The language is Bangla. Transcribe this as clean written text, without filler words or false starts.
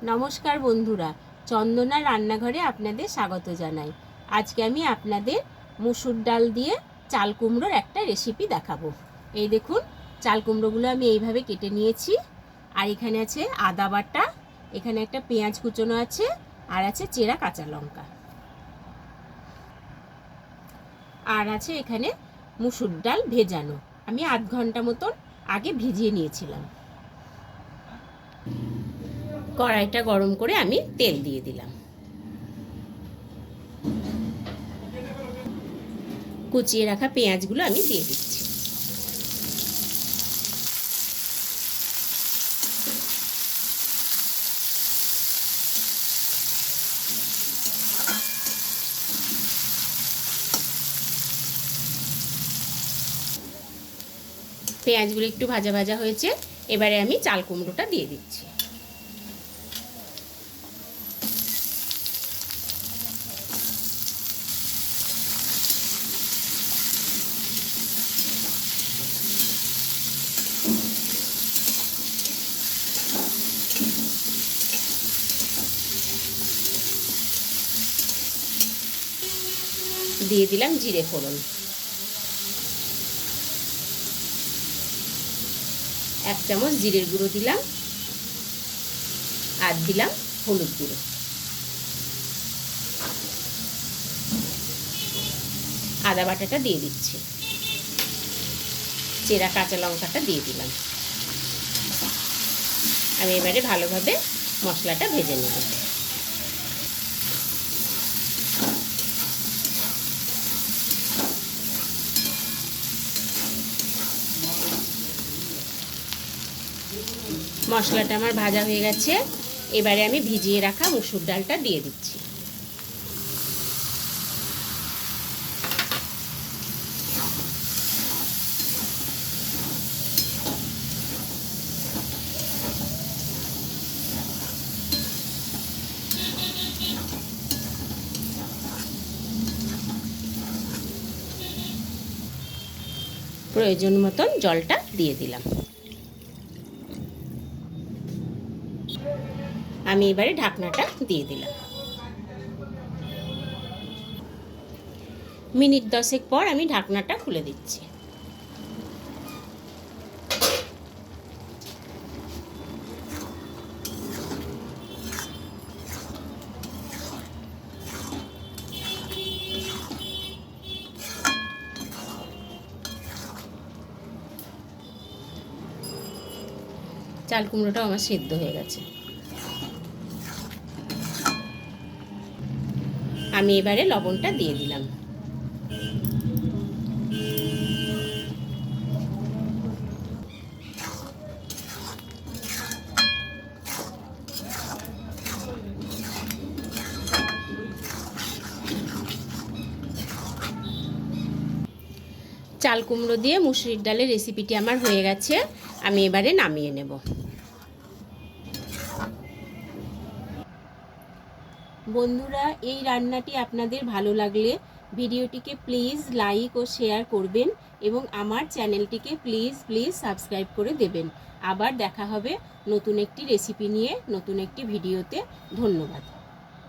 নমস্কার বন্ধুরা, চন্দনার রান্নাঘরে আপনাদের স্বাগত জানাই। আজকে আমি আপনাদের মুসুর ডাল দিয়ে চাল কুমড়োর একটা রেসিপি দেখাবো। এই দেখুন, চাল কুমড়োগুলো আমি এইভাবে কেটে নিয়েছি। আর এখানে আছে আদা বাটা, এখানে একটা পেঁয়াজ কুচোনো আছে, আর আছে চেরা কাঁচা লঙ্কা, আর আছে এখানে মুসুর ডাল ভেজানো। আমি আধ ঘন্টা মতন আগে ভিজিয়ে নিয়েছিলাম। কড়াইটা গরম করে আমি তেল দিয়ে দিলাম। কুচিয়ে রাখা পেঁয়াজগুলো আমি দিয়ে দিচ্ছি। পেঁয়াজগুলো একটু ভাজা ভাজা হয়েছে, এবারে আমি চাল কুমড়োটা দিয়ে দিচ্ছি। দিয়ে দিলাম জিরে ফোড়ন, 1 চামচ জিরের গুঁড়ো দিলাম, আর দিলাম হলুদ গুঁড়ো। আদা বাটাটা দিয়ে দিচ্ছি, চেরা কাঁচা লঙ্কাটা দিয়ে দিলাম। আমি এবারে ভালোভাবে মশলাটা ভেজে নেব। মশলাটা আমার ভাজা হয়ে গেছে, এবারে আমি ভিজিয়ে রাখা মুসুর ডালটা দিয়ে দিচ্ছি। প্রয়োজন মতন জলটা দিয়ে দিলাম। আমি এবারে ঢাকনাটা দিয়ে দিলাম। মিনিট 10 পর আমি ঢাকনাটা খুলে দিচ্ছি। চাল কুমড়োটাও আমার সেদ্ধ হয়ে গেছে। আমি এবারে লবণটা দিয়ে দিলাম। চাল কুমড়ো দিয়ে মুসুরির ডালের রেসিপিটি আমার হয়ে গেছে। আমি এবারে নামিয়ে নেব। বন্ধুরা, এই রান্নাটি আপনাদের ভালো লাগলে ভিডিওটিকে প্লিজ লাইক ও শেয়ার করবেন এবং আমার চ্যানেলটিকে প্লিজ সাবস্ক্রাইব করে দেবেন। আবার দেখা হবে নতুন একটি রেসিপি নিয়ে, নতুন একটি ভিডিওতে। ধন্যবাদ।